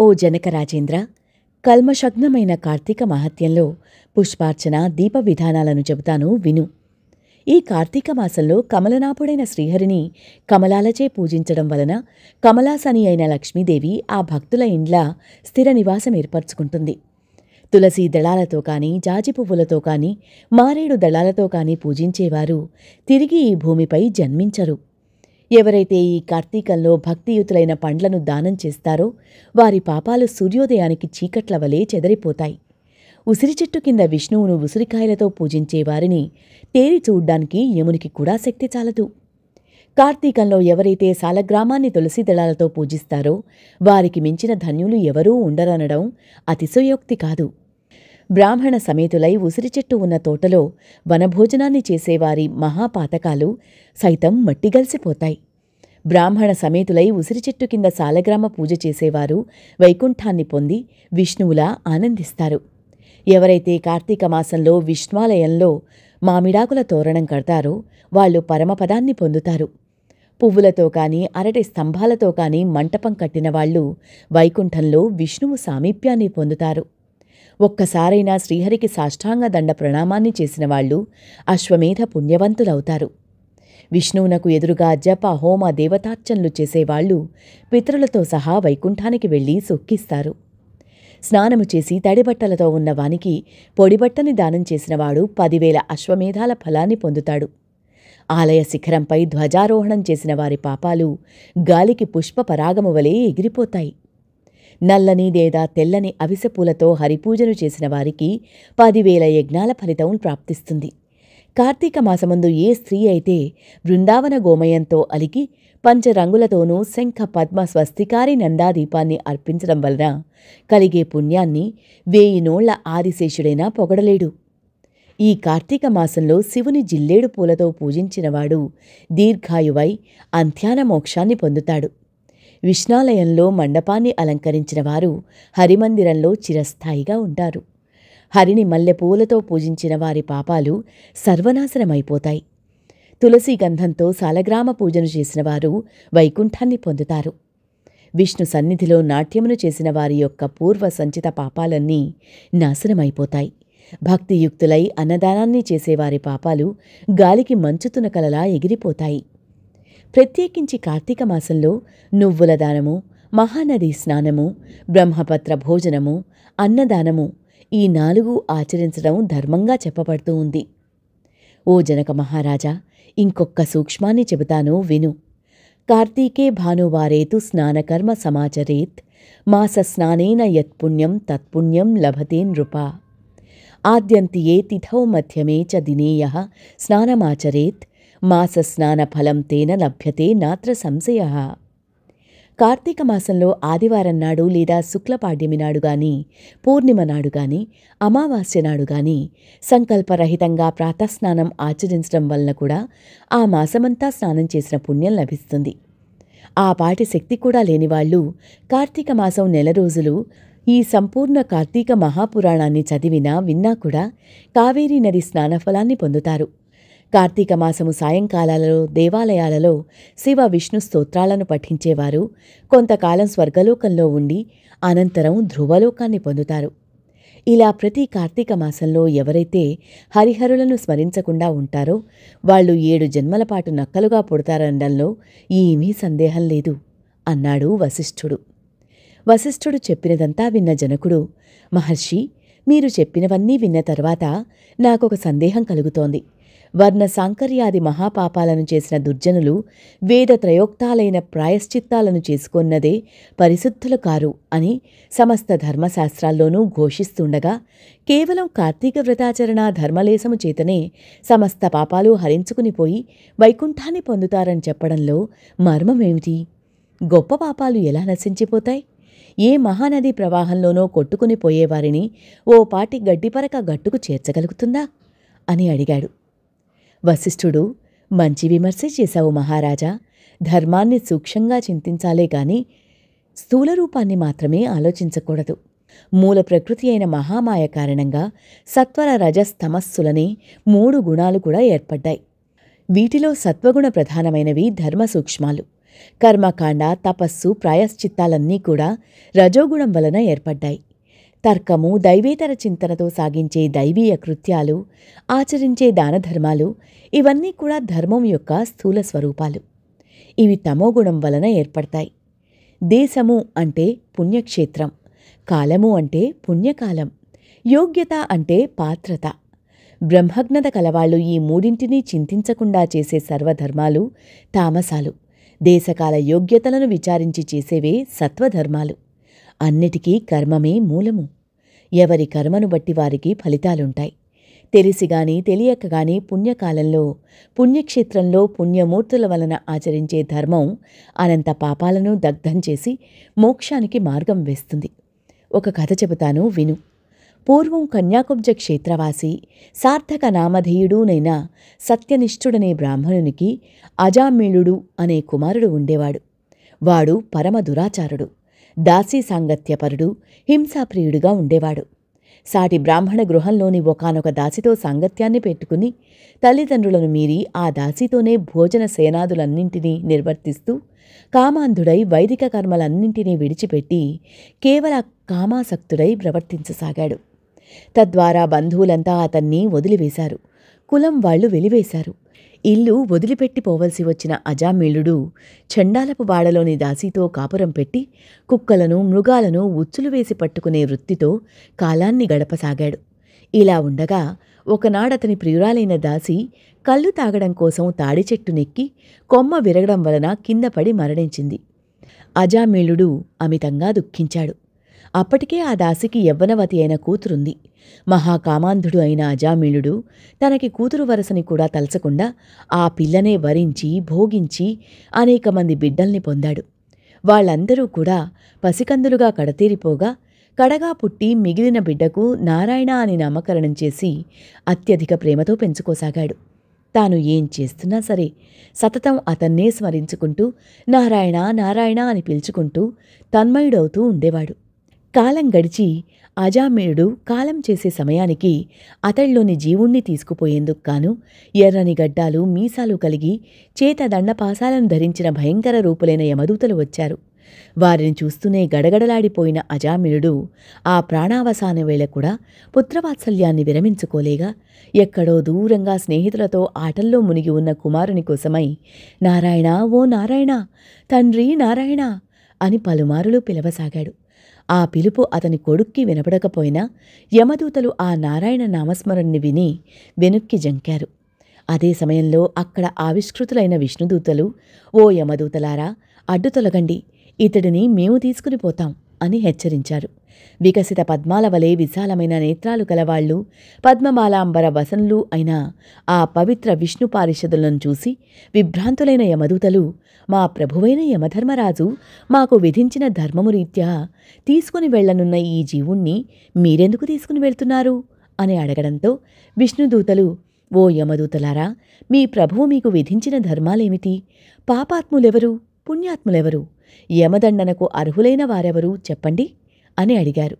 ఓ జనకరాజేంద్ర, కల్మషగ్నమైన కార్తీక మహాత్యంలో పుష్పార్చన దీప విధానాలను చెబుతాను విను. ఈ కార్తీక మాసంలో కమలనాపుడైన శ్రీహరిని కమలాలచే పూజించడం వలన కమలాసని అయిన లక్ష్మీదేవి ఆ భక్తుల ఇండ్ల స్థిర నివాసం ఏర్పరచుకుంటుంది. తులసీ దళాలతో కాని, జాజి పువ్వులతో కాని, మారేడు దళాలతో కాని పూజించేవారు తిరిగి ఈ భూమిపై జన్మించరు. ఎవరైతే ఈ కార్తీకంలో భక్తియుతులైన పండ్లను దానం చేస్తారో వారి పాపాలు సూర్యోదయానికి చీకట్ల వలె చెదరిపోతాయి. ఉసిరి చెట్టు కింద విష్ణువును ఉసిరికాయలతో పూజించే వారిని తేరి చూడ్డానికి యమునికి కూడా శక్తి చాలదు. కార్తీకంలో ఎవరైతే సాలగ్రామాన్ని తులసి దళాలతో పూజిస్తారో వారికి మించిన ధన్యులు ఎవరూ ఉండరనడం అతిశయోక్తి కాదు. బ్రాహ్మణ సమేతులై ఉసిరి చెట్టు ఉన్న తోటలో వనభోజనాన్ని చేసేవారి మహాపాతకాలు సైతం మట్టిగలిసిపోతాయి. బ్రాహ్మణ సమేతులై ఉసిరి చెట్టు కింద సాలగ్రామ పూజ చేసేవారు వైకుంఠాన్ని పొంది విష్ణువులా ఆనందిస్తారు. ఎవరైతే కార్తీక మాసంలో విష్ణాలయంలో మామిడాకుల తోరణం కడతారో వాళ్లు పరమపదాన్ని పొందుతారు. పువ్వులతో కాని, అరటి స్తంభాలతో కాని మంటపం కట్టిన వాళ్లు వైకుంఠంలో విష్ణువు సామీప్యాన్ని పొందుతారు. ఒక్కసారైనా శ్రీహరికి సాష్టాంగ దండ ప్రణామాన్ని చేసిన వాళ్లు అశ్వమేధ పుణ్యవంతులవుతారు. విష్ణువునకు ఎదురుగా జప, హోమ, దేవతార్చనలు చేసేవాళ్లు పితరులతో సహా వైకుంఠానికి వెళ్లి సొక్కిస్తారు. స్నానము చేసి తడిబట్టలతో ఉన్న వానికి పొడిబట్టని దానం చేసినవాడు 10,000 అశ్వమేధాల ఫలాన్ని పొందుతాడు. ఆలయ శిఖరంపై ధ్వజారోహణం చేసిన వారి పాపాలు గాలికి పుష్ప పరాగము వలె ఎగిరిపోతాయి. నల్లని లేదా తెల్లని అవిసెపూలతో హరిపూజను చేసిన వారికి 10,000 యజ్ఞాల ఫలితం ప్రాప్తిస్తుంది. కార్తీక మాసమందు ఏ స్త్రీ అయితే బృందావన గోమయంతో అలికి పంచరంగులతోనూ శంఖ, పద్మ, స్వస్తికారి నందాదీపాన్ని అర్పించడం వలన కలిగే పుణ్యాన్ని 1000 నోళ్ల ఆదిశేషుడైనా పొగడలేడు. ఈ కార్తీక మాసంలో శివుని జిల్లేడు పూలతో పూజించినవాడు దీర్ఘాయువై అంత్యాన మోక్షాన్ని పొందుతాడు. విష్ణాలయంలో మండపాన్ని అలంకరించిన వారు హరిమందిరంలో చిరస్థాయిగా ఉంటారు. హరిని మల్లెపూలతో పూజించిన వారి పాపాలు సర్వనాశనమైపోతాయి. తులసి గంధంతో సాలగ్రామ పూజను చేసిన వారు వైకుంఠాన్ని పొందుతారు. విష్ణు సన్నిధిలో నాట్యమును చేసిన వారి యొక్క పూర్వ సంచిత పాపాలన్నీ నాశనమైపోతాయి. భక్తియుక్తులై అన్నదానాన్ని చేసేవారి పాపాలు గాలికి మంచుతునకలలా ఎగిరిపోతాయి. ప్రత్యేకించి కార్తీక మాసంలో నువ్వుల దానము, మహానది స్నానము, బ్రహ్మపత్ర భోజనము, అన్నదానము ఈ 4 ఆచరించడం ధర్మంగా చెప్పబడుతూ ఉంది. ఓ జనక మహారాజా, ఇంకొక్క సూక్ష్మాన్ని చెబుతాను విను. కార్తీకే భానువారేతు స్నానకర్మ సమాచరేత్ మాస స్నానేన యత్పుణ్యం తత్పుణ్యం లభతే నృపా. ఆద్యంతియే తిథౌ మధ్యమే చ దినే యః స్నానమాచరేత్ మాస స్నాన ఫలం తేన లభ్యతే నాత్ర సంశయః. కార్తీక మాసంలో ఆదివారం నాడు లేదా శుక్లపాడ్యమి నాడు గాని, పూర్ణిమ నాడు గాని, అమావాస్య నాడు గాని సంకల్పరహితంగా ప్రాతస్నానం ఆచరించడం వలన కూడా ఆ మాసమంతా స్నానం చేసిన పుణ్యం లభిస్తుంది. ఆ పాటి శక్తి కూడా లేనివాళ్లు కార్తీక మాసం నెల రోజులు ఈ సంపూర్ణ కార్తీక మహాపురాణాన్ని చదివినా విన్నా కూడా కావేరీ నది స్నానఫలాన్ని పొందుతారు. కార్తీక మాసము సాయంకాలాలలో దేవాలయాలలో శివ విష్ణు స్తోత్రాలను పఠించేవారు కొంతకాలం స్వర్గలోకంలో ఉండి అనంతరం ధ్రువలోకాన్ని పొందుతారు. ఇలా ప్రతి కార్తీక మాసంలో ఎవరైతే హరిహరులను స్మరించకుండా ఉంటారో వాళ్లు 7 జన్మల పాటు నక్కలుగా పుడతారనడంలో ఏమీ సందేహం లేదు అన్నాడు వశిష్ఠుడు. వశిష్ఠుడు చెప్పినదంతా విన్న జనకుడు, మహర్షి, మీరు చెప్పినవన్నీ విన్న తర్వాత నాకొక సందేహం కలుగుతోంది. వర్ణ సాంకర్యాది మహాపాపాలను చేసిన దుర్జనులు వేదత్రయోక్తాలైన ప్రాయశ్చిత్తాలను చేసుకొన్నదే పరిశుద్ధులు కారు అని సమస్త ధర్మశాస్త్రాల్లోనూ ఘోషిస్తుండగా కేవలం కార్తీక వ్రతాచరణ ధర్మలేశము చేతనే సమస్త పాపాలు హరించుకునిపోయి వైకుంఠాన్ని పొందుతారని చెప్పడంలో మర్మమేమిటి? గొప్ప పాపాలు ఎలా నశించిపోతాయి? ఏ మహానదీ ప్రవాహంలోనో కొట్టుకుని పోయేవారిని ఓ పాటి గడ్డిపరక గట్టుకు చేర్చగలుగుతుందా అని అడిగాడు. వశిష్ఠుడు, మంచి విమర్శ చేశావు మహారాజా. ధర్మాన్ని సూక్ష్మంగా చింతించాలే గాని స్థూల రూపాన్ని మాత్రమే ఆలోచించకూడదు. మూల ప్రకృతి అయిన మహామాయ కారణంగా సత్వర రజస్తమస్సులనే 3 గుణాలు కూడా ఏర్పడ్డాయి. వీటిలో సత్వగుణ ప్రధానమైనవి ధర్మ సూక్ష్మాలు. కర్మకాండ, తపస్సు, ప్రాయశ్చిత్తాలన్నీ కూడా రజోగుణం వలన ఏర్పడ్డాయి. తర్కము, దైవేతర చింతనతో సాగించే దైవీయ కృత్యాలు, ఆచరించే దానధర్మాలు ఇవన్నీ కూడా ధర్మం యొక్క స్థూల స్వరూపాలు. ఇవి తమోగుణం వలన ఏర్పడతాయి. దేశము అంటే పుణ్యక్షేత్రం, కాలము అంటే పుణ్యకాలం, యోగ్యత అంటే పాత్రత. బ్రహ్మజ్ఞత కలవాళ్లు ఈ మూడింటినీ చింతించకుండా చేసే సర్వధర్మాలు తామసాలు. దేశకాల యోగ్యతలను విచారించి చేసేవే సత్వధర్మాలు. అన్నిటికీ కర్మమే మూలము. ఎవరి కర్మను బట్టి వారికి ఫలితాలుంటాయి. తెలిసిగాని తెలియకగాని పుణ్యకాలంలో, పుణ్యక్షేత్రంలో పుణ్యమూర్తుల వలన ఆచరించే ధర్మం అనంత పాపాలను దగ్ధం చేసి మోక్షానికి మార్గం వేస్తుంది. ఒక కథ చెబుతాను విను. పూర్వం కన్యాకుబ్జ క్షేత్రవాసి, సార్థక నామధేయుడూనైన సత్యనిష్ఠుడనే బ్రాహ్మణునికి అజామిళుడు అనే కుమారుడు ఉండేవాడు. వాడు పరమ దురాచారుడు, దాసీ సాంగత్యపరుడు, హింసాప్రియుడుగా ఉండేవాడు. సాటి బ్రాహ్మణ గృహంలోని ఒకానొక దాసితో సాంగత్యాన్ని పెట్టుకుని తల్లిదండ్రులను మీరి ఆ దాసితోనే భోజన సేనాదులన్నింటినీ నిర్వర్తిస్తూ కామాంధుడై వైదిక కర్మలన్నింటినీ విడిచిపెట్టి కేవల కామాసక్తుడై ప్రవర్తించసాగాడు. తద్వారా బంధువులంతా అతన్ని వదిలివేశారు. కులం వాళ్లు వెలివేశారు. ఇల్లు వదిలిపెట్టిపోవలసి వచ్చిన అజామిళుడు చండాలపు వాడలోని దాసీతో కాపురం పెట్టి కుక్కలను, మృగాలను ఉచ్చులు వేసి పట్టుకునే వృత్తితో కాలాన్ని గడపసాగాడు. ఇలా ఉండగా ఒకనాడతని ప్రియురాలైన దాసి కళ్ళు తాగడం కోసం తాడి చెట్టు నెక్కి కొమ్మ విరగడం వలన కిందపడి మరణించింది. అజామిళుడు అమితంగా దుఃఖించాడు. అప్పటికే ఆ దాసికి యవ్వనవతి అయిన కూతురుంది. మహాకామాంధుడు అయిన అజామిళుడు తనకి కూతురు వరసని కూడా తలచకుండా ఆ పిల్లనే వరించి భోగించి అనేక మంది బిడ్డల్ని పొందాడు. వాళ్ళందరూ కూడా పసికందులుగా కడతేరిపోగా కడగా పుట్టి మిగిలిన బిడ్డకు నారాయణ అని నామకరణం చేసి అత్యధిక ప్రేమతో పెంచుకోసాగాడు. తాను ఏం చేస్తున్నా సరే సతతం అతన్నే స్మరించుకుంటూ నారాయణ నారాయణ అని పిలుచుకుంటూ తన్మయుడవుతూ ఉండేవాడు. కాలం గడిచి అజామిళుడు కాలం చేసే సమయానికి అతడిలోని జీవుణ్ణి తీసుకుపోయేందుకు గాను ఎర్రని గడ్డాలు, మీసాలు కలిగి చేత దండపాసాలను ధరించిన భయంకర రూపులైన యమదూతలు వచ్చారు. వారిని చూస్తూనే గడగడలాడిపోయిన అజామిళుడు ఆ ప్రాణావసాన వేళ కూడా పుత్రవాత్సల్యాన్ని విరమించుకోలేగా ఎక్కడో దూరంగా స్నేహితులతో ఆటల్లో మునిగి ఉన్న కుమారుని కోసమై నారాయణ, ఓ నారాయణ, తండ్రి నారాయణ అని పలుమారులు పిలవసాగాడు. ఆ పిలుపు అతని కొడుక్కి వినపడకపోయినా యమదూతలు ఆ నారాయణ నామస్మరణని విని వెనుక్కి జంకారు. అదే సమయంలో అక్కడ ఆవిష్కృతులైన విష్ణుదూతలు, ఓ యమదూతలారా, అడ్డు తొలగండి, ఇతడిని మేము తీసుకుని పోతాం అని హెచ్చరించారు. వికసిత పద్మాల వలె విశాలమైన నేత్రాలు కలవాళ్లు, పద్మమాలాంబర వసనులు అయిన ఆ పవిత్ర విష్ణు పారిషదులను చూసి విభ్రాంతులైన యమదూతలు, మా ప్రభువైన యమధర్మరాజు మాకు విధించిన ధర్మము రీత్యా తీసుకుని వెళ్లనున్న ఈ జీవుణ్ణి మీరెందుకు తీసుకుని వెళ్తున్నారు అని అడగడంతో విష్ణుదూతలు, ఓ యమదూతలారా, మీ ప్రభువు మీకు విధించిన ధర్మాలేమిటి? పాపాత్ములెవరు, పుణ్యాత్ములెవరు, యమదండనకు అర్హులైన వారెవరు చెప్పండి అని అడిగారు.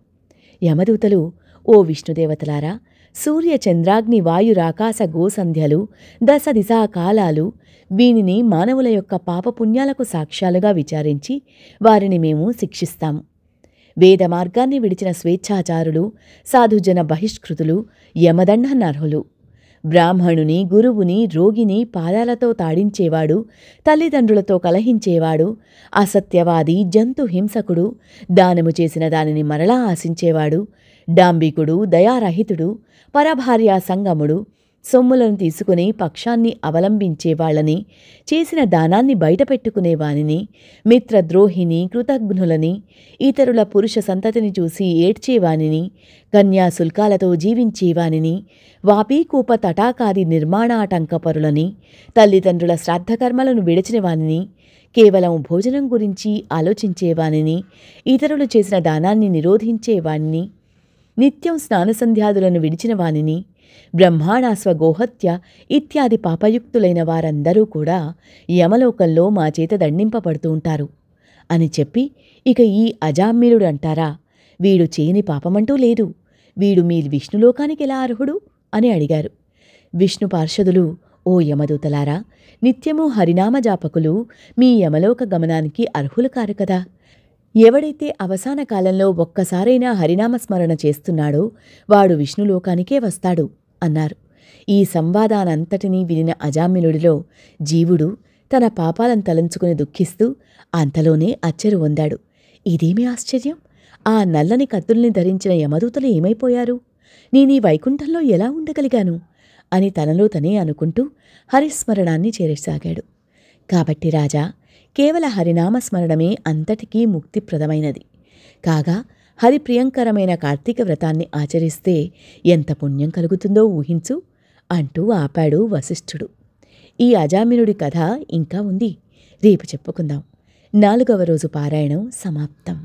యమదూతలు, ఓ విష్ణుదేవతలారా, సూర్య చంద్రాగ్ని వాయురాకాశ గోసంధ్యలు, దశ దిశా కాలాలు, వీనిని మానవుల యొక్క పాపపుణ్యాలకు సాక్ష్యాలుగా విచారించి వారిని మేము శిక్షిస్తాము. వేద మార్గాన్ని విడిచిన స్వేచ్ఛాచారులు, సాధుజన బహిష్కృతులు యమదండనర్హులు. బ్రాహ్మణుని, గురువుని, రోగిని పాదాలతో తాడించేవాడు, తల్లిదండ్రులతో కలహించేవాడు, అసత్యవాది, జంతు హింసకుడు, దానము చేసిన దానిని మరలా ఆశించేవాడు, డాంబికుడు, దయారహితుడు, పరభార్యా సంగముడు, సొమ్ములను తీసుకుని పక్షాన్ని అవలంబించేవాళ్లని, చేసిన దానాన్ని బయటపెట్టుకునేవానిని, మిత్రద్రోహిని, కృతజ్ఞులని, ఇతరుల పురుష సంతతిని చూసి ఏడ్చేవానిని, కన్యాశుల్కాలతో జీవించేవానిని, వాపీకూప తటాకాది నిర్మాణాటంకపరులని, తల్లిదండ్రుల శ్రాద్ధకర్మలను విడిచినవానిని, కేవలం భోజనం గురించి ఆలోచించేవానిని, ఇతరులు చేసిన దానాన్ని నిరోధించేవానిని, నిత్యం స్నానసంధ్యాదులను విడిచిన వానిని, బ్రహ్మాణాస్వ గోహత్య ఇత్యాది పాపయుక్తులైన వారందరూ కూడా యమలోకంలో మా చేత దండింపబడుతూ ఉంటారు అని చెప్పి, ఇక ఈ అజామిళుడు అంటారా, వీడు చేయని పాపమంటూ లేదు, వీడు మీ విష్ణులోకానికి ఎలా అర్హుడు అని అడిగారు. విష్ణు పార్షదులు, ఓ యమదూతలారా, నిత్యము హరినామజాపకులు మీ యమలోక గమనానికి అర్హులు కారు కదా. ఎవడైతే అవసాన కాలంలో ఒక్కసారైనా హరినామస్మరణ చేస్తున్నాడో వాడు విష్ణులోకానికే వస్తాడు అన్నారు. ఈ సంవాదానంతటినీ వినిన అజామినుడిలో జీవుడు తన పాపాలను తలంచుకుని దుఃఖిస్తూ అంతలోనే అచ్చెరు పొందాడు. ఇదేమి ఆశ్చర్యం! ఆ నల్లని కత్తుల్ని ధరించిన యమదూతలు ఏమైపోయారు? నేనీ వైకుంఠంలో ఎలా ఉండగలిగాను అని తనలో తనే అనుకుంటూ హరిస్మరణాన్ని చేరసాగాడు. కాబట్టి రాజా, కేవల హరినామస్మరణమే అంతటికీ ముక్తిప్రదమైనది. కాగా హరిప్రియంకరమైన కార్తీక వ్రతాన్ని ఆచరిస్తే ఎంత పుణ్యం కలుగుతుందో ఊహించు అంటూ ఆపాడు వశిష్ఠుడు. ఈ అజామినుడి కథ ఇంకా ఉంది, రేపు చెప్పుకుందాం. 4వ రోజు పారాయణం సమాప్తం.